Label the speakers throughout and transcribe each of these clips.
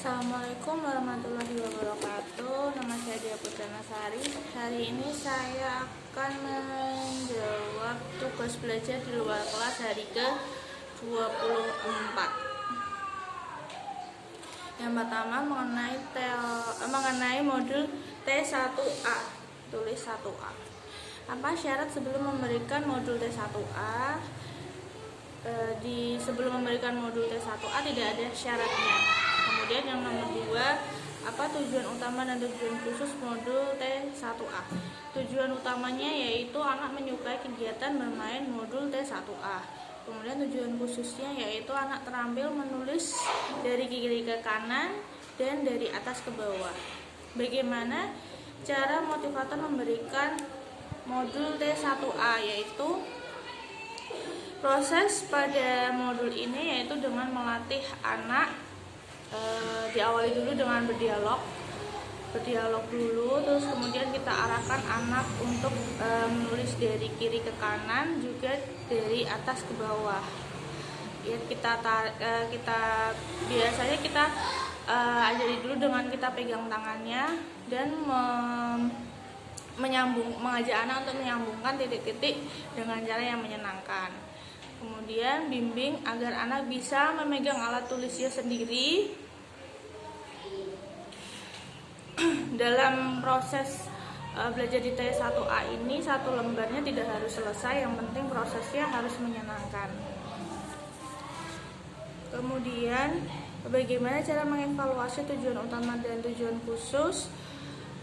Speaker 1: Assalamualaikum warahmatullahi wabarakatuh. Nama saya Dia Putrana Sari. Hari ini saya akan menjawab tugas belajar di luar kelas hari ke-24. Yang pertama mengenai modul T1A. Tulis 1A. Apa syarat sebelum memberikan modul T1A? Sebelum memberikan modul T1A tidak ada syaratnya. Kemudian yang nomor 2, apa tujuan utama dan tujuan khusus modul T1A? Tujuan utamanya yaitu anak menyukai kegiatan bermain modul T1A. Kemudian tujuan khususnya yaitu anak terampil menulis dari kiri ke kanan dan dari atas ke bawah. Bagaimana cara motivator memberikan modul T1A? Yaitu proses pada modul ini yaitu dengan melatih anak, diawali dulu dengan berdialog dulu, terus kemudian kita arahkan anak untuk menulis dari kiri ke kanan, juga dari atas ke bawah. Ya, biasanya kita ajari dulu dengan kita pegang tangannya dan mengajak anak untuk menyambungkan titik-titik dengan cara yang menyenangkan. Kemudian bimbing agar anak bisa memegang alat tulisnya sendiri. Dalam proses belajar di T1A ini, satu lembarnya tidak harus selesai, yang penting prosesnya harus menyenangkan. Kemudian bagaimana cara mengevaluasi tujuan utama dan tujuan khusus?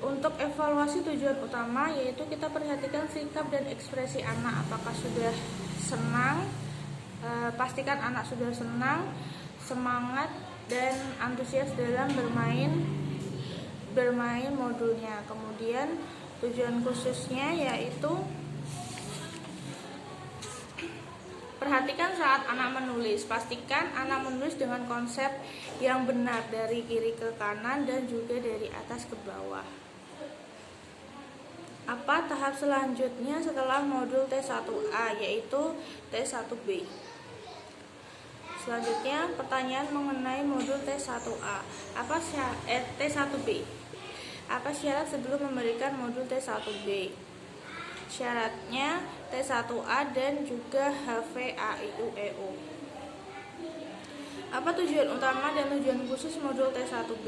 Speaker 1: Untuk evaluasi tujuan utama yaitu kita perhatikan sikap dan ekspresi anak, apakah sudah senang. Pastikan anak sudah senang, semangat, dan antusias dalam bermain modulnya. Kemudian tujuan khususnya yaitu perhatikan saat anak menulis. Pastikan anak menulis dengan konsep yang benar dari kiri ke kanan dan juga dari atas ke bawah. Apa tahap selanjutnya setelah modul T1A? Yaitu T1B. Selanjutnya pertanyaan mengenai modul T1A. T1B. Apa syarat sebelum memberikan modul T1B? Syaratnya T1A dan juga HVAIUEO. Apa tujuan utama dan tujuan khusus modul T1B?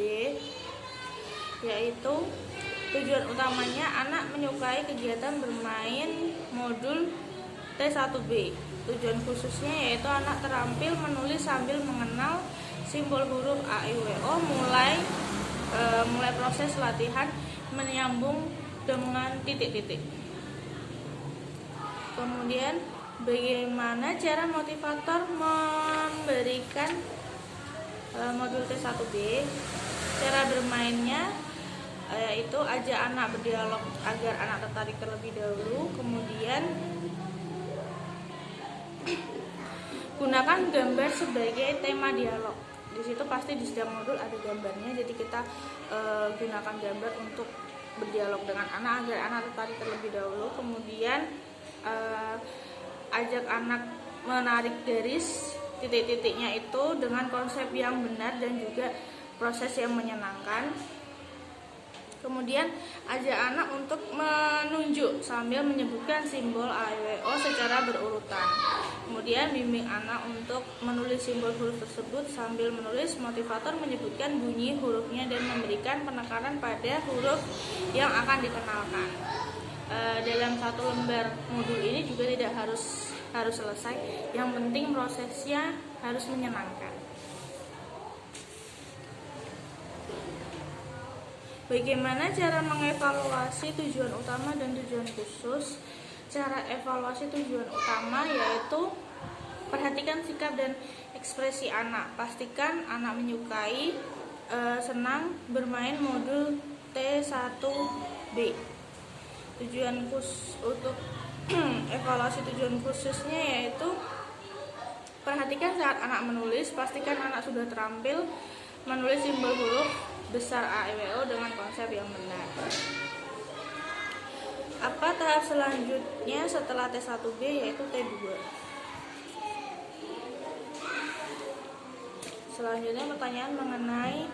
Speaker 1: Yaitu tujuan utamanya anak menyukai kegiatan bermain modul T1B. Tujuan khususnya yaitu anak terampil menulis sambil mengenal simbol huruf A, I, W, O. Mulai proses latihan menyambung dengan titik-titik. Kemudian bagaimana cara motivator memberikan modul T1B? Cara bermainnya yaitu ajak anak berdialog agar anak tertarik terlebih dahulu. Kemudian gunakan gambar sebagai tema dialog. Di situ pasti di setiap modul ada gambarnya, jadi kita gunakan gambar untuk berdialog dengan anak agar anak tertarik terlebih dahulu. Kemudian ajak anak menarik garis titik-titiknya itu dengan konsep yang benar dan juga proses yang menyenangkan. Kemudian ajak anak untuk menunjuk sambil menyebutkan simbol A, I, W, O secara berurutan. Kemudian bimbing anak untuk menulis simbol huruf tersebut sambil menulis. Motivator menyebutkan bunyi hurufnya dan memberikan penekanan pada huruf yang akan dikenalkan. Dalam satu lembar modul ini juga tidak harus selesai, yang penting prosesnya harus menyenangkan. Bagaimana cara mengevaluasi tujuan utama dan tujuan khusus? Cara evaluasi tujuan utama yaitu perhatikan sikap dan ekspresi anak. Pastikan anak menyukai, senang bermain modul T1B. Tujuan khusus untuk evaluasi tujuan khususnya yaitu perhatikan saat anak menulis. Pastikan anak sudah terampil menulis simbol huruf besar A, I, W, O dengan konsep yang benar. Apa tahap selanjutnya setelah T1B? Yaitu T2. Selanjutnya pertanyaan mengenai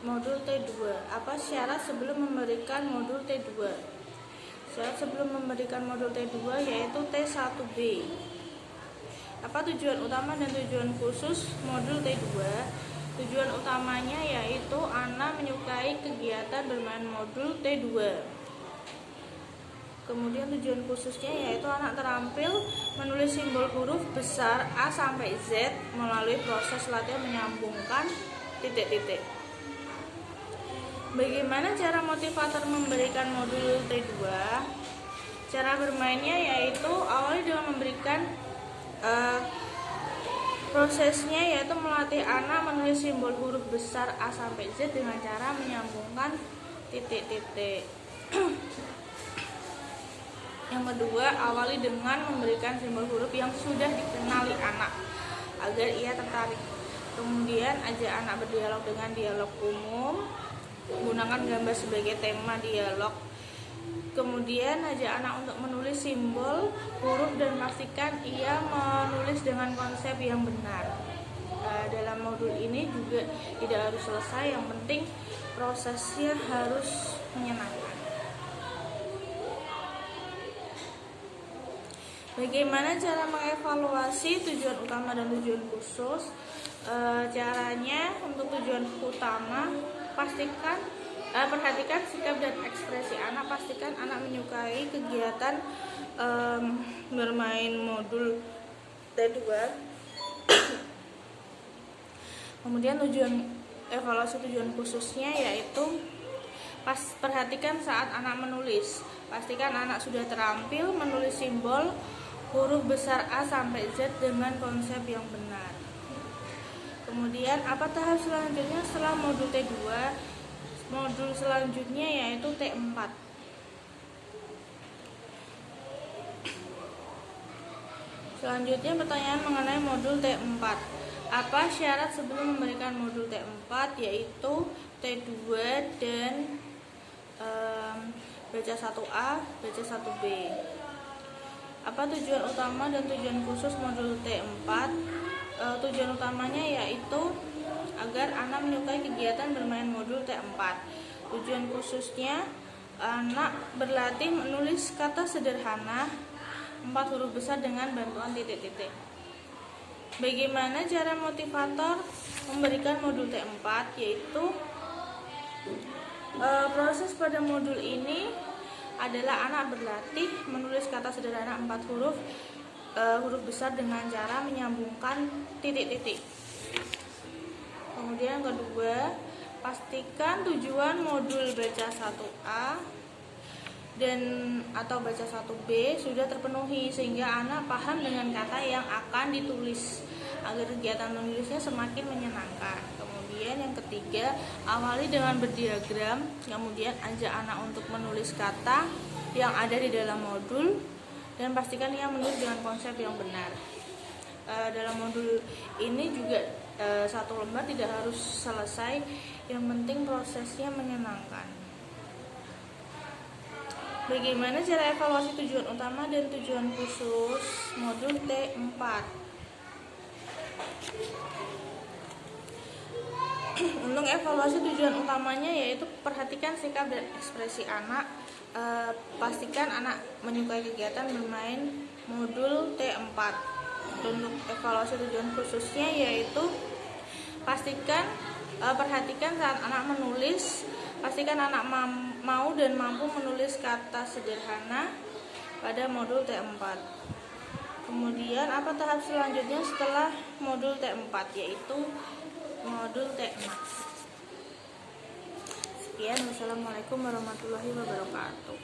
Speaker 1: modul T2. Apa syarat sebelum memberikan modul T2? Syarat sebelum memberikan modul T2 yaitu T1B. Apa tujuan utama dan tujuan khusus modul T2? Tujuan utamanya yaitu anak menyukai kegiatan bermain modul T2. Kemudian tujuan khususnya yaitu anak terampil menulis simbol huruf besar A sampai Z melalui proses latihan menyambungkan titik-titik. Bagaimana cara motivator memberikan modul T2? Cara bermainnya yaitu awali dengan memberikan prosesnya yaitu melatih anak menulis simbol huruf besar A sampai Z dengan cara menyambungkan titik-titik. Yang kedua, awali dengan memberikan simbol huruf yang sudah dikenali anak agar ia tertarik. Kemudian ajak anak berdialog dengan dialog umum, gunakan gambar sebagai tema dialog. Kemudian ajak anak untuk menulis simbol huruf dan pastikan ia menulis dengan konsep yang benar. Dalam modul ini juga tidak harus selesai, yang penting prosesnya harus menyenangkan. Bagaimana cara mengevaluasi tujuan utama dan tujuan khusus? Caranya untuk tujuan utama, perhatikan sikap dan ekspresi anak. Pastikan anak menyukai kegiatan bermain modul T2. Kemudian evaluasi tujuan khususnya yaitu perhatikan saat anak menulis. Pastikan anak sudah terampil menulis simbol huruf besar A sampai Z dengan konsep yang benar. Kemudian apa tahap selanjutnya setelah modul T2? Modul selanjutnya yaitu T4. Selanjutnya pertanyaan mengenai modul T4. Apa syarat sebelum memberikan modul T4? Yaitu T2 dan baca 1A, baca 1B. Apa tujuan utama dan tujuan khusus modul T4? Tujuan utamanya yaitu agar anak menyukai kegiatan bermain modul T4. Tujuan khususnya anak berlatih menulis kata sederhana 4 huruf besar dengan bantuan titik-titik. Bagaimana cara motivator memberikan modul T4? Yaitu proses pada modul ini adalah anak berlatih menulis kata sederhana 4 huruf besar dengan cara menyambungkan titik-titik. Kemudian yang kedua, pastikan tujuan modul baca 1A dan atau baca 1B sudah terpenuhi sehingga anak paham dengan kata yang akan ditulis agar kegiatan menulisnya semakin menyenangkan. Kemudian yang ketiga, awali dengan berdiagram, kemudian ajak anak untuk menulis kata yang ada di dalam modul dan pastikan ia menulis dengan konsep yang benar. Dalam modul ini juga satu lembar tidak harus selesai, yang penting prosesnya menyenangkan. Bagaimana cara evaluasi tujuan utama dan tujuan khusus modul T4? Untuk evaluasi tujuan utamanya yaitu perhatikan sikap dan ekspresi anak. Pastikan anak menyukai kegiatan bermain modul T4. Untuk evaluasi tujuan khususnya yaitu perhatikan saat anak menulis. Pastikan anak mau dan mampu menulis kata sederhana pada modul T4. Kemudian apa tahap selanjutnya setelah modul T4? Yaitu modul T6. Sekian, wassalamualaikum warahmatullahi wabarakatuh.